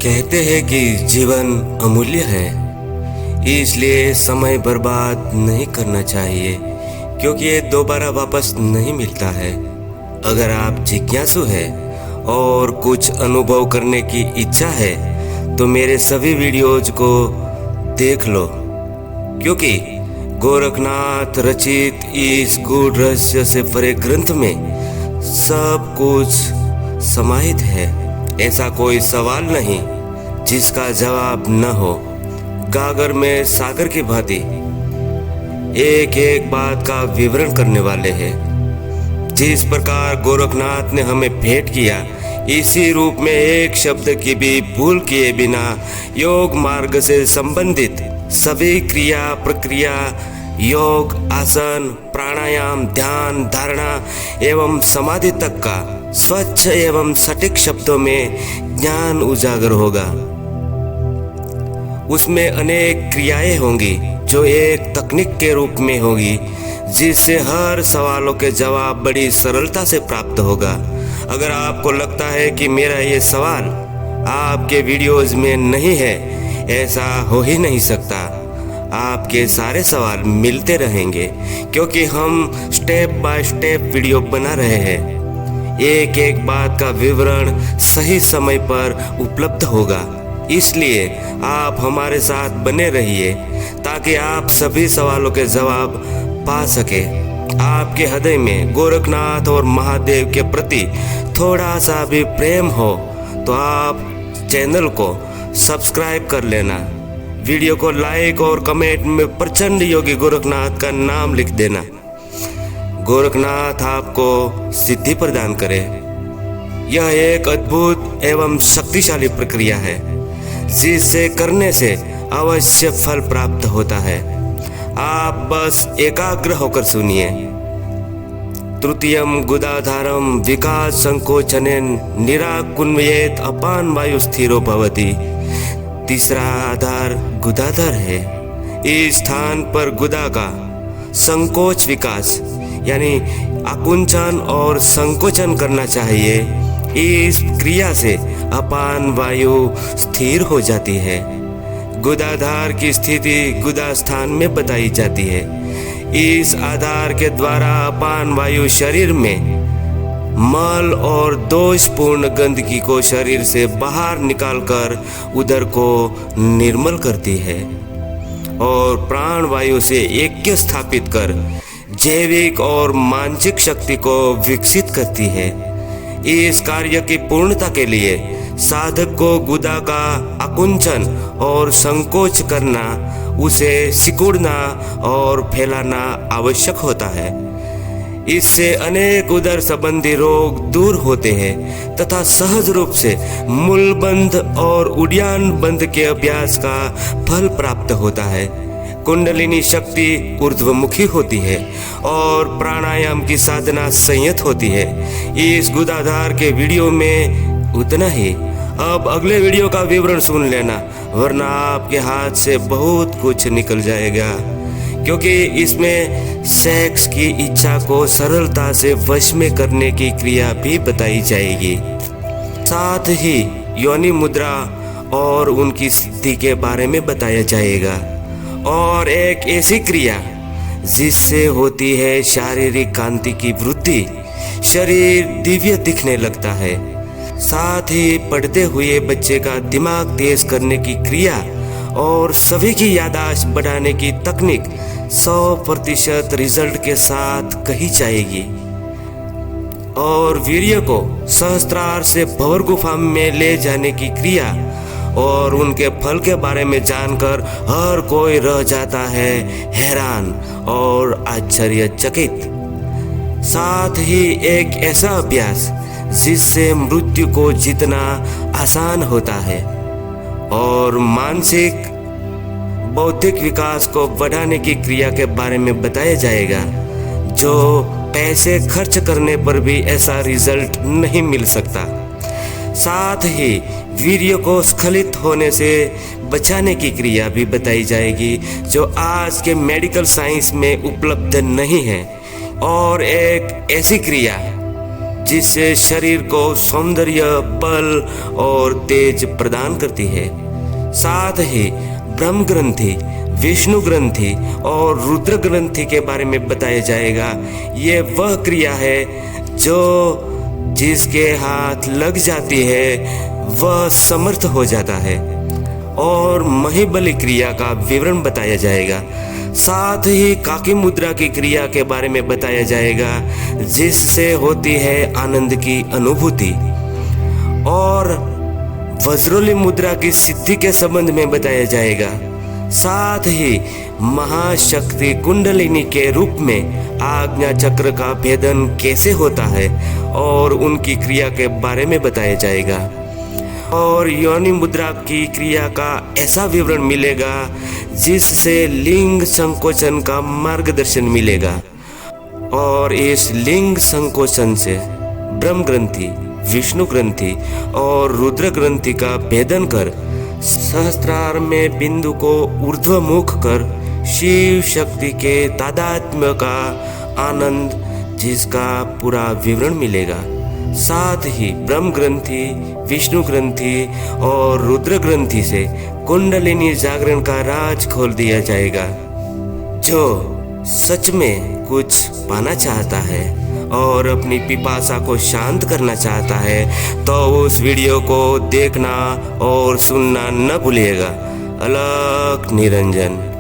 कहते हैं कि जीवन अमूल्य है, इसलिए समय बर्बाद नहीं करना चाहिए क्योंकि ये दोबारा वापस नहीं मिलता है। अगर आप जिज्ञासु है और कुछ अनुभव करने की इच्छा है तो मेरे सभी वीडियोज को देख लो, क्योंकि गोरखनाथ रचित इस गूढ़ रहस्य से भरे ग्रंथ में सब कुछ समाहित है। ऐसा कोई सवाल नहीं जिसका जवाब न हो। गागर में सागर की भांति एक एक बात का विवरण करने वाले हैं। जिस प्रकार गोरखनाथ ने हमें भेंट किया, इसी रूप में एक शब्द की भी भूल किए बिना योग मार्ग से संबंधित सभी क्रिया प्रक्रिया, योग, आसन, प्राणायाम, ध्यान, धारणा एवं समाधि तक का स्वच्छ एवं सटीक शब्दों में ज्ञान उजागर होगा। उसमें अनेक क्रियाएं होंगी जो एक तकनीक के रूप में होगी, जिससे हर सवालों के जवाब बड़ी सरलता से प्राप्त होगा। अगर आपको लगता है कि मेरा ये सवाल आपके वीडियोज में नहीं है, ऐसा हो ही नहीं सकता। आपके सारे सवाल मिलते रहेंगे क्योंकि हम स्टेप बाय स्टेप वीडियो बना रहे हैं। एक एक बात का विवरण सही समय पर उपलब्ध होगा, इसलिए आप हमारे साथ बने रहिए ताकि आप सभी सवालों के जवाब पा सके। आपके हृदय में गोरखनाथ और महादेव के प्रति थोड़ा सा भी प्रेम हो तो आप चैनल को सब्सक्राइब कर लेना। वीडियो को लाइक और कमेंट में प्रचंड योगी गोरखनाथ का नाम लिख देना। गोरखनाथ आपको सिद्धि प्रदान करे। यह एक अद्भुत एवं शक्तिशाली प्रक्रिया है जिसे करने से अवश्य फल प्राप्त होता है। आप बस एकाग्र होकर सुनिए। तृतीयम गुदाधारम विकास संकोचनेन निराकुन्वयेत अपान वायु स्थिरो भवति। तीसरा आधार गुदाधार है। इस स्थान पर गुदा का संकोच विकास यानी आकुंचन और संकोचन करना चाहिए। इस क्रिया से अपान वायु स्थिर हो जाती है। गुदाधार की स्थिति गुदा स्थान में बताई जाती है। इस आधार के द्वारा अपान वायु शरीर में मल और दोषपूर्ण गंदगी को शरीर से बाहर निकालकर उदर को निर्मल करती है और प्राण वायु से ऐक्य स्थापित कर जैविक और मानसिक शक्ति को विकसित करती है। इस कार्य की पूर्णता के लिए साधक को गुदा का आकुंचन और संकोच करना, उसे सिकुड़ना और फैलाना आवश्यक होता है। इससे अनेक उदर संबंधी रोग दूर होते हैं तथा सहज रूप से मूलबंध और उड्डयन बंध के अभ्यास का फल प्राप्त होता है। कुंडलिनी शक्ति ऊर्ध्वमुखी होती है और प्राणायाम की साधना संयत होती है। इस गुदाधार के वीडियो में उतना ही। अब अगले वीडियो का विवरण सुन लेना, वरना आपके हाथ से बहुत कुछ निकल जाएगा, क्योंकि इसमें सेक्स की इच्छा को सरलता से वश में करने की क्रिया भी बताई जाएगी। साथ ही योनि मुद्रा और उनकी सिद्धि के बारे में बताया जाएगा, और एक ऐसी क्रिया जिससे होती है शारीरिक कांति की वृद्धि, शरीर दिव्य दिखने लगता है। साथ ही पढ़ते हुए बच्चे का दिमाग तेज करने की क्रिया और सभी की याददाश्त बढ़ाने की तकनीक 100% रिजल्ट के साथ कही जाएगी। और वीर्य को सहस्त्रार से भंवर गुफा में ले जाने की क्रिया और उनके फल के बारे में जानकर हर कोई रह जाता है हैरान और आश्चर्यचकित। साथ ही एक ऐसा अभ्यास जिससे मृत्यु को जीतना आसान होता है और मानसिक बौद्धिक विकास को बढ़ाने की क्रिया के बारे में बताया जाएगा, जो पैसे खर्च करने पर भी ऐसा रिजल्ट नहीं मिल सकता। साथ ही वीर्य को स्खलित होने से बचाने की क्रिया भी बताई जाएगी, जो आज के मेडिकल साइंस में उपलब्ध नहीं है। और एक ऐसी क्रिया जिससे शरीर को सौंदर्य, बल और तेज प्रदान करती है। साथ ही ब्रह्म ग्रंथि, विष्णु ग्रंथि और रुद्र ग्रंथि के बारे में बताया जाएगा। ये वह क्रिया है जो जिसके हाथ लग जाती है वह समर्थ हो जाता है। और महिबली क्रिया का विवरण बताया जाएगा। साथ ही काकी मुद्रा की क्रिया के बारे में बताया जाएगा, जिससे होती है आनंद की अनुभूति। और वज्रोली मुद्रा की सिद्धि के संबंध में बताया जाएगा। साथ ही महाशक्ति कुंडलिनी के रूप में आज्ञा चक्र का भेदन कैसे होता है और उनकी क्रिया के बारे में बताया जाएगा। और योनि मुद्रा की क्रिया का ऐसा विवरण मिलेगा जिससे लिंग संकोचन का मार्गदर्शन मिलेगा। और इस लिंग संकोचन से ब्रह्म ग्रंथि, विष्णु ग्रंथि और रुद्र ग्रंथि का भेदन कर सहस्त्रार में बिंदु को ऊर्ध्वमुख कर शिव शक्ति के तादात्म्य का आनंद, जिसका पूरा विवरण मिलेगा। साथ ही ब्रह्म ग्रंथि, विष्णु ग्रंथि और रुद्र ग्रंथि से कुंडलिनी जागरण का राज खोल दिया जाएगा। जो सच में कुछ पाना चाहता है और अपनी पिपासा को शांत करना चाहता है तो उस वीडियो को देखना और सुनना न भूलिएगा। अलख निरंजन।